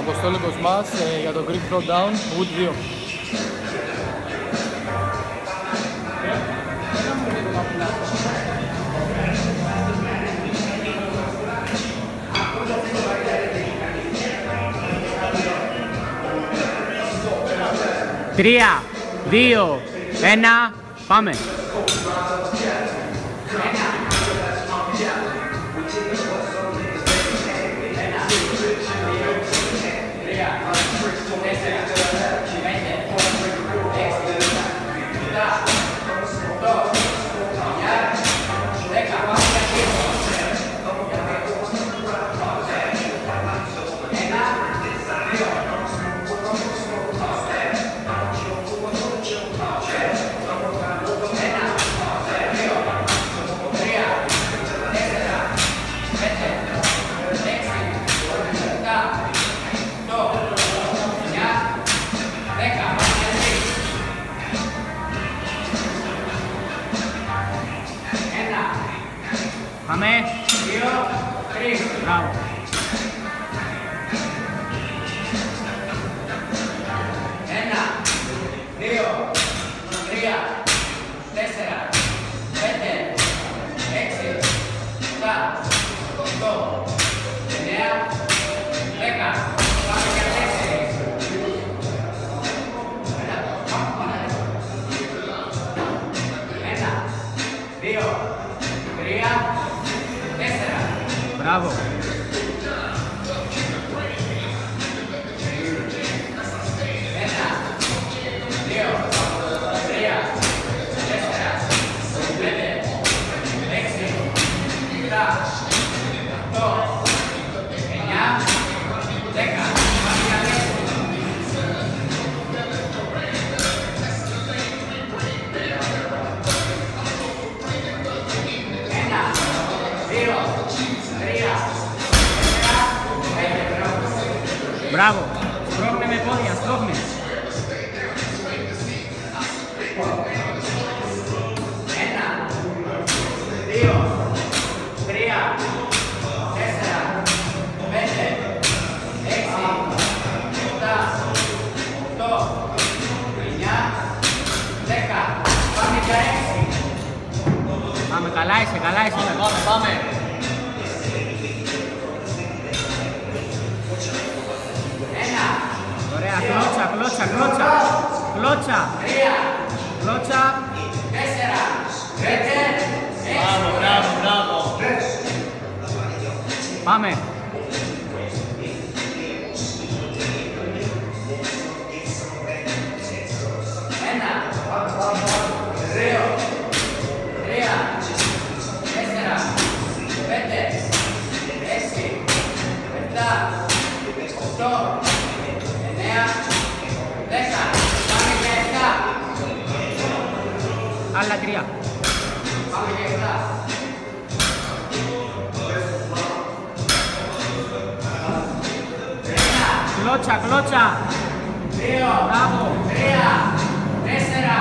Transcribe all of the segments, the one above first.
Αποστόλη Κοσμάς για το Greek Throwdown Wood 2. Τρία, δύο, ένα, πάμε! Πάμε! 2, 3, μπράβο! Ένα, δύο, τρία, τέσσερα, πέντε, έξι, επτά, οκτώ, εννέα, δέκα. Πάμε για τέσσερις. Ένα, δύο, τρία, τέσσερα. Μπράβο! Ένα, δύο, τρία, τέσσερα, πέντε, έξι, επτά, οκτώ, εννιά, δέκα. Πάμε για τέσσερα. Ένα, δύο, τρία, τέσσερα, πέντε. Μπράβο! Στρώχνε με πόδια, στρώχνε! Ένα, δύο, τρία, τέσσερα, πέντε, έξι, επτά, οκτώ, εννιά, δέκα. Πάμε για έξι. Πάμε, καλά είσαι, καλά είσαι. Πάμε. Ένα. Ωραία, κλώτσα. Κλώτσα. Τρία. Κλώτσα. Τέσσερα. Πέντε. Μπράβο. Πάμε. Ένα. Δύο. Τρία. Τέσσερα. Πέντε. Έξι. Επτά. Οκτώ. Εννέα. Δέκα. Πάμε για επτά. Άλλα τρία. Πάμε για επτά. Ένα. Κλώτσα. Δύο. Μπράβο. Τρία. Τέσσερα.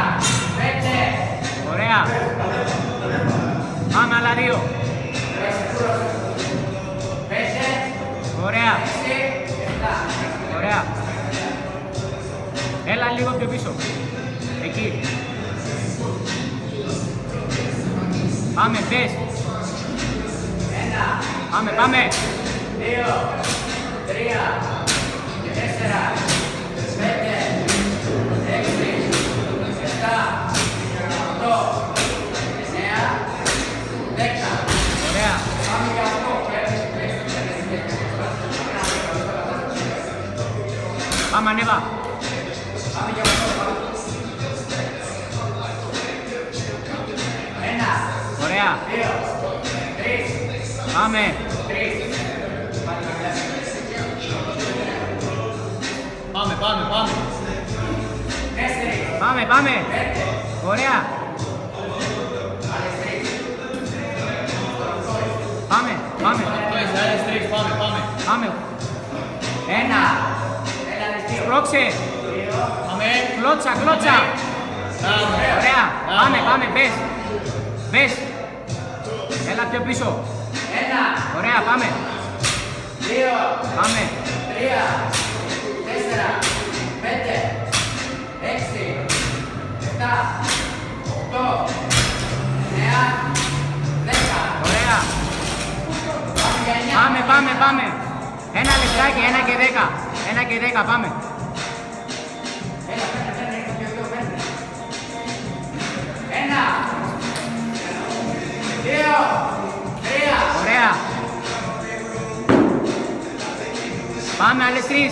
Πέντε. Ωραία. Πάμε άλλα δύο. Πέντε. Ωραία. Ωραία. Έλα λίγο πιο πίσω. Εκεί. Πάμε, πες. Ένα. Πάμε. Δύο. Τρία. Τέσσερα. Πέντε. Έξι. Επτά. Οκτώ. Εννέα. Δέκα. Ωραία. Πάμε για αυτό. Πάμε, ανέβα. Πάμε για αυτό. Ένα. Ωραία. Δύο. Τρεις. Πάμε. Τρεις. Πάμε. Τέσσερις. Πάμε. Πέντε. Ωραία. Άλλες τρεις. Πάμε. Άλλες τρεις. Πάμε. Ένα. Σπρώξε. Πάμε. Κλώτσα. Ωραία. Πάμε. Πες. Έλα πιο πίσω. Ένα. Ωραία, πάμε. Δύο. Πάμε. Τρία. Ωραία. Πάμε. Ένα λεπτάκι, 1 και 10. 1 και 10, πάμε. Ωραία. Πάμε, άλλες 3.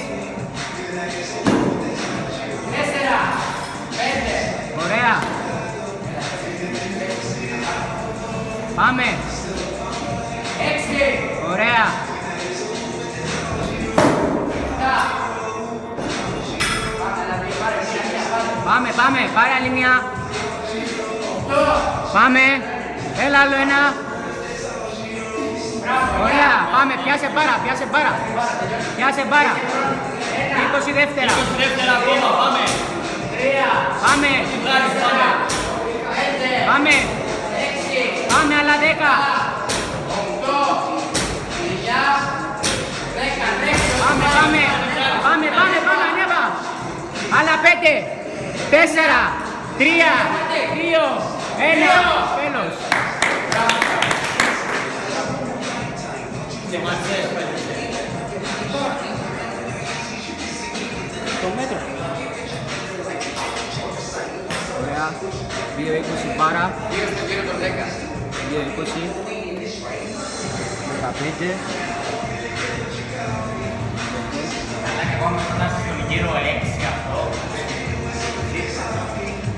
4, 5. Ωραία. Πάμε. 6. Ωραία. 7. Πάμε. Πάρε άλλη μια. 8. Πάμε. Έλα άλλο ένα. Ωραία. Πάμε. Πιάσε μπάρα. Πιάσε μπάρα. 20 δεύτερα. 20 δεύτερα ακόμα, πάμε. 3. Πάμε. Πάμε. Πάμε, άλλα 10. 8. Πάμε, ανέβα. Άλλα 5. 4. 3. 2. 1. Τέλος. Το μέτρο. Ωραία. 2-20 μπάρα. 2-20. 15. Αλλά και εγώ με φτάσει στον γύρο 6.